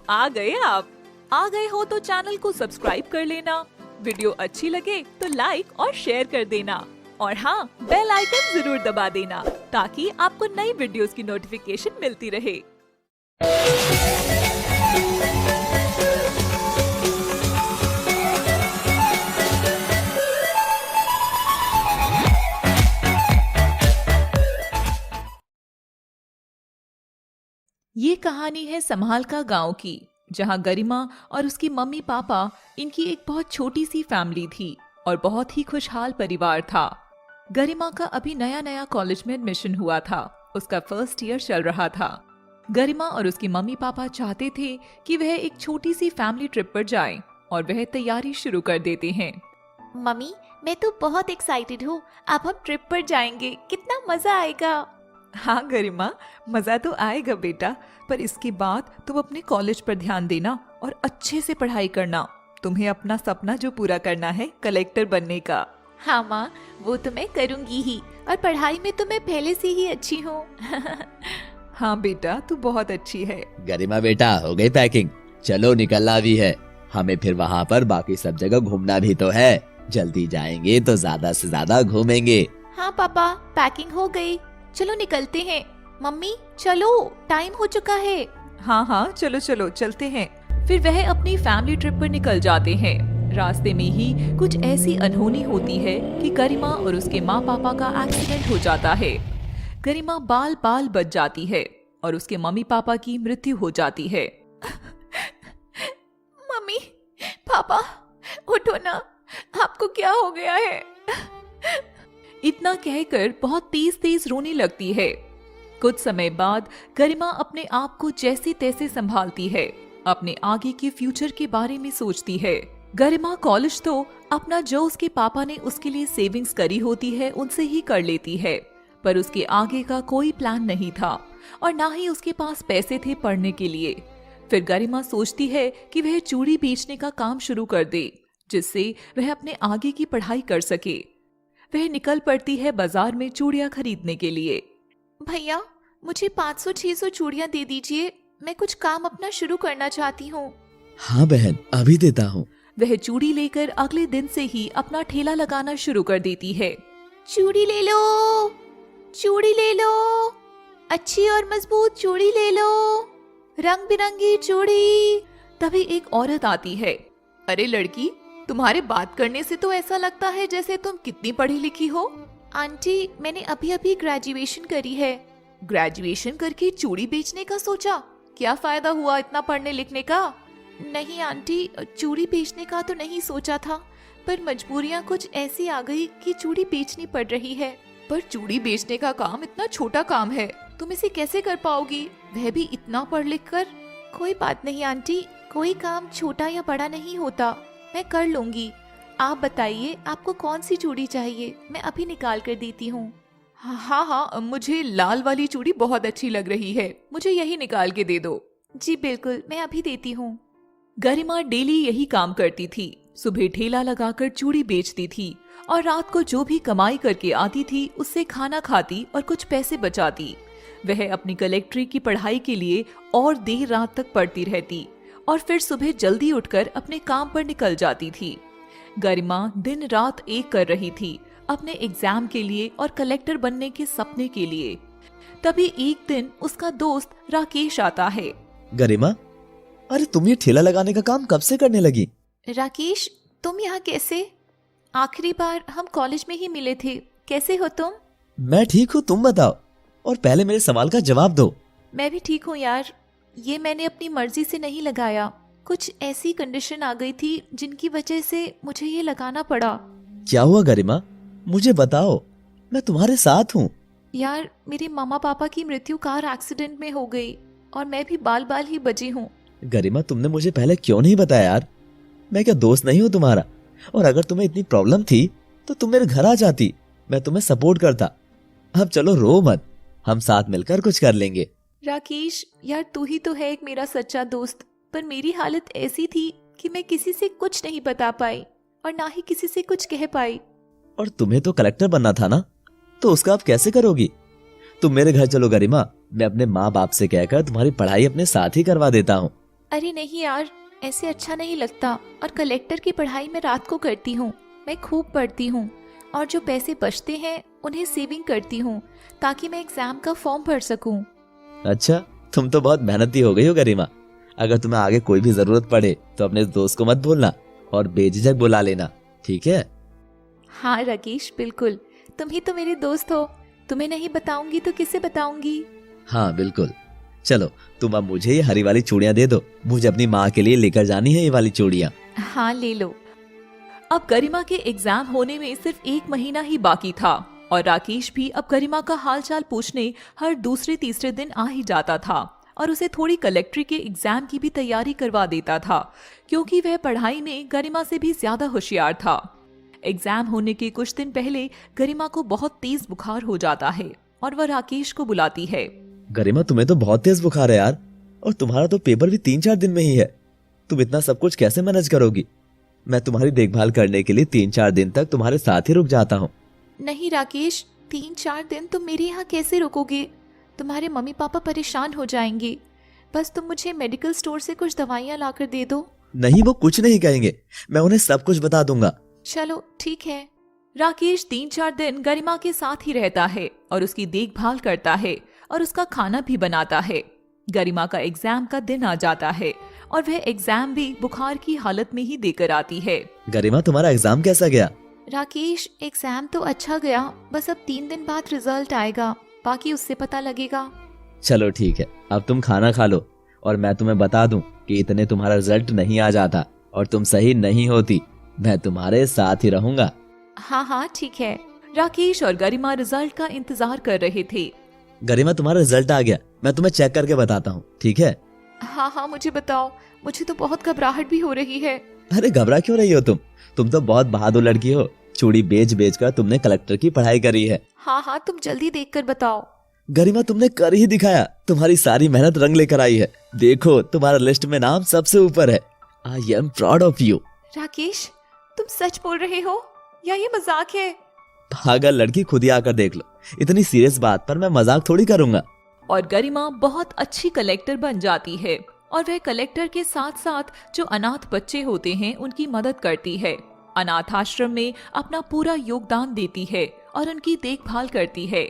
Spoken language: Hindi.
आ गए आप। आ गए हो तो चैनल को सब्सक्राइब कर लेना, वीडियो अच्छी लगे तो लाइक और शेयर कर देना और हाँ, बेल आइकन जरूर दबा देना ताकि आपको नई वीडियोस की नोटिफिकेशन मिलती रहे। ये कहानी है संभाल का गांव की, जहां गरिमा और उसकी मम्मी पापा, इनकी एक बहुत छोटी सी फैमिली थी और बहुत ही खुशहाल परिवार था। गरिमा का अभी नया नया कॉलेज में एडमिशन हुआ था, उसका फर्स्ट ईयर चल रहा था। गरिमा और उसकी मम्मी पापा चाहते थे कि वह एक छोटी सी फैमिली ट्रिप पर जाएं और वह तैयारी शुरू कर देते हैं। मम्मी, मैं तो बहुत एक्साइटेड हूँ। अब हम ट्रिप पर जाएंगे, कितना मजा आएगा। हाँ गरिमा, मजा तो आएगा बेटा, पर इसके बाद तुम अपने कॉलेज पर ध्यान देना और अच्छे से पढ़ाई करना। तुम्हें अपना सपना जो पूरा करना है, कलेक्टर बनने का। हाँ माँ, वो तो मैं करूँगी ही, और पढ़ाई में तो मैं पहले से ही अच्छी हूँ। हाँ बेटा, तू बहुत अच्छी है। गरिमा बेटा, हो गई पैकिंग? चलो निकलना भी है, हमें फिर वहाँ पर बाकी सब जगह घूमना भी तो है। जल्दी जाएंगे तो ज्यादा से ज्यादा घूमेंगे। हाँ पापा, पैकिंग हो गई, चलो निकलते हैं। मम्मी चलो, टाइम हो चुका है। हाँ हाँ, चलो चलो चलते हैं। फिर वह अपनी फैमिली ट्रिप पर निकल जाते हैं। रास्ते में ही कुछ ऐसी अनहोनी होती है कि गरिमा और उसके माँ पापा का एक्सीडेंट हो जाता है। गरिमा बाल बाल बच जाती है और उसके मम्मी पापा की मृत्यु हो जाती है। मम्मी पापा, उठो ना, आपको क्या हो गया है? इतना कहकर बहुत तेज तेज रोने लगती है। कुछ समय बाद गरिमा अपने आप को जैसे तैसे संभालती है, अपने आगे के फ्यूचर के बारे में सोचती है। गरिमा कॉलेज तो अपना जो उसके पापा ने उसके लिए सेविंग्स करी होती है उनसे ही कर लेती है, पर उसके आगे का कोई प्लान नहीं था और ना ही उसके पास पैसे थे पढ़ने के लिए। फिर गरिमा सोचती है कि वह चूड़ी बेचने का काम शुरू कर दे, जिससे वह अपने आगे की पढ़ाई कर सके। वह निकल पड़ती है बाजार में चूड़ियां खरीदने के लिए। भैया, मुझे 500-600 चूड़ियां दे दीजिए, मैं कुछ काम अपना शुरू करना चाहती हूँ। हाँ बहन, अभी देता हूँ। वह चूड़ी लेकर अगले दिन से ही अपना ठेला लगाना शुरू कर देती है। चूड़ी ले लो, चूड़ी ले लो, अच्छी और मजबूत चूड़ी ले लो, रंग बिरंगी चूड़ी। तभी एक औरत आती है। अरे लड़की, तुम्हारे बात करने से तो ऐसा लगता है जैसे तुम कितनी पढ़ी लिखी हो। आंटी, मैंने अभी अभी ग्रेजुएशन करी है। ग्रेजुएशन करके चूड़ी बेचने का सोचा? क्या फायदा हुआ इतना पढ़ने लिखने का? नहीं आंटी, चूड़ी बेचने का तो नहीं सोचा था, पर मजबूरियां कुछ ऐसी आ गई कि चूड़ी बेचनी पड़ रही है। पर चूड़ी बेचने का काम इतना छोटा काम है, तुम इसे कैसे कर पाओगी, वह भी इतना पढ़ लिख कर? कोई बात नहीं आंटी, कोई काम छोटा या बड़ा नहीं होता, मैं कर लूंगी। आप बताइए, आपको कौन सी चूड़ी चाहिए, मैं अभी निकाल कर देती हूँ। हाँ हाँ, मुझे लाल वाली चूड़ी बहुत अच्छी लग रही है, मुझे यही निकाल के दे दो। जी बिल्कुल, मैं अभी देती हूँ। गरिमा डेली यही काम करती थी। सुबह ठेला लगाकर चूड़ी बेचती थी और रात को जो भी कमाई करके आती थी उससे खाना खाती और कुछ पैसे बचाती। वह अपनी कलेक्ट्री की पढ़ाई के लिए और देर रात तक पढ़ती रहती और फिर सुबह जल्दी उठकर अपने काम पर निकल जाती थी। गरिमा दिन रात एक कर रही थी अपने एग्जाम के लिए और कलेक्टर बनने के सपने के लिए। तभी एक दिन उसका दोस्त राकेश आता है। गरिमा, अरे तुम ये ठेला लगाने का काम कब से करने लगी? राकेश, तुम यहाँ कैसे? आखिरी बार हम कॉलेज में ही मिले थे, कैसे हो तुम? मैं ठीक हूँ, तुम बताओ, और पहले मेरे सवाल का जवाब दो। मैं भी ठीक हूँ यार, ये मैंने अपनी मर्जी से नहीं लगाया, कुछ ऐसी कंडीशन आ गई थी जिनकी वजह से मुझे ये लगाना पड़ा। क्या हुआ गरिमा, मुझे बताओ, मैं तुम्हारे साथ हूँ। यार, मेरे मामा पापा की मृत्यु कार एक्सीडेंट में हो गई और मैं भी बाल बाल ही बची हूँ। गरिमा, तुमने मुझे पहले क्यों नहीं बताया यार? मैं क्या दोस्त नहीं हूँ तुम्हारा? और अगर तुम्हें इतनी प्रॉब्लम थी तो तुम मेरे घर आ जाती, मैं तुम्हें सपोर्ट करता। अब चलो रो मत, हम साथ मिलकर कुछ कर लेंगे। राकेश यार, तू ही तो है एक मेरा सच्चा दोस्त, पर मेरी हालत ऐसी थी कि मैं किसी से कुछ नहीं बता पाई और ना ही किसी से कुछ कह पाई। और तुम्हें तो कलेक्टर बनना था ना, तो उसका आप कैसे करोगी? तुम मेरे घर चलो गरिमा, मैं अपने माँ बाप से कहकर तुम्हारी पढ़ाई अपने साथ ही करवा देता हूँ। अरे नहीं यार, ऐसे अच्छा नहीं लगता। और कलेक्टर की पढ़ाई मैं रात को करती हूँ। मैं खूब पढ़ती हूँ और जो पैसे बचते हैं उन्हें सेविंग करती हूँ ताकि मैं एग्जाम का फॉर्म भर सकूँ। अच्छा, तुम तो बहुत मेहनती हो गई हो गरिमा। अगर तुम्हें आगे कोई भी जरूरत पड़े तो अपने दोस्त को मत भूलना और बेझिझक बुला लेना, ठीक है? हाँ राकेश, बिल्कुल। तुम ही तो मेरे दोस्त हो। तुम्हें नहीं बताऊंगी तो किसे बताऊंगी? हाँ बिल्कुल। चलो तुम अब मुझे ये हरी वाली चूड़ियां दे दो, मुझे अपनी माँ के लिए लेकर जानी है ये वाली चूड़ियां। हाँ ले लो। अब गरिमा के एग्जाम होने में सिर्फ 1 महीना ही बाकी था और राकेश भी अब गरिमा का हालचाल पूछने हर दूसरे तीसरे दिन आ ही जाता था और उसे थोड़ी कलेक्ट्री के एग्जाम की भी तैयारी करवा देता था, क्योंकि वह पढ़ाई में गरिमा से भी ज्यादा होशियार था। एग्जाम होने के कुछ दिन पहले गरिमा को बहुत तेज बुखार हो जाता है और वह राकेश को बुलाती है। गरिमा, तुम्हें तो बहुत तेज बुखार है यार, और तुम्हारा तो पेपर भी 3-4 दिन में ही है। तुम इतना सब कुछ कैसे मैनेज करोगी? मैं तुम्हारी देखभाल करने के लिए 3-4 दिन तक तुम्हारे साथ ही रुक जाता हूँ। नहीं राकेश, 3-4 दिन तुम मेरे यहाँ कैसे रुकोगे? तुम्हारे मम्मी पापा परेशान हो जाएंगे। बस तुम मुझे मेडिकल स्टोर से कुछ दवाइयाँ लाकर दे दो। नहीं, वो कुछ नहीं कहेंगे, मैं उन्हें सब कुछ बता दूंगा। चलो ठीक है। राकेश 3-4 दिन गरिमा के साथ ही रहता है और उसकी देखभाल करता है और उसका खाना भी बनाता है। गरिमा का एग्जाम का दिन आ जाता है और वह एग्जाम भी बुखार की हालत में ही देकर आती है। गरिमा, तुम्हारा एग्जाम कैसा गया? राकेश, एग्जाम तो अच्छा गया, बस अब 3 दिन बाद रिजल्ट आएगा, बाकी उससे पता लगेगा। चलो ठीक है, अब तुम खाना खा लो और मैं तुम्हें बता दूं कि इतने तुम्हारा रिजल्ट नहीं आ जाता और तुम सही नहीं होती, मैं तुम्हारे साथ ही रहूंगा। हाँ हाँ ठीक है। राकेश और गरिमा रिजल्ट का इंतजार कर रहे थे। गरिमा, तुम्हारा रिजल्ट आ गया, मैं तुम्हें चेक करके बताता हूँ, ठीक है? हाँ हाँ मुझे बताओ, मुझे तो बहुत घबराहट भी हो रही है। अरे घबरा क्यों रही हो तुम तो बहुत बहादुर लड़की हो। चूड़ी बेच बेच कर तुमने कलेक्टर की पढ़ाई करी है। हाँ हाँ तुम जल्दी देख कर बताओ। गरिमा, तुमने कर ही दिखाया, तुम्हारी सारी मेहनत रंग लेकर आई है। देखो, तुम्हारा लिस्ट में नाम सबसे ऊपर है। I am proud of you. Rakesh, तुम सच बोल रहे हो या ये मजाक है? पागल लड़की, खुद ही आकर देख लो, इतनी सीरियस बात पर मैं मजाक थोड़ी करूंगा। और गरिमा बहुत अच्छी कलेक्टर बन जाती है और वह कलेक्टर के साथ साथ जो अनाथ बच्चे होते हैं उनकी मदद करती है, अनाथ आश्रम में अपना पूरा योगदान देती है और उनकी देखभाल करती है।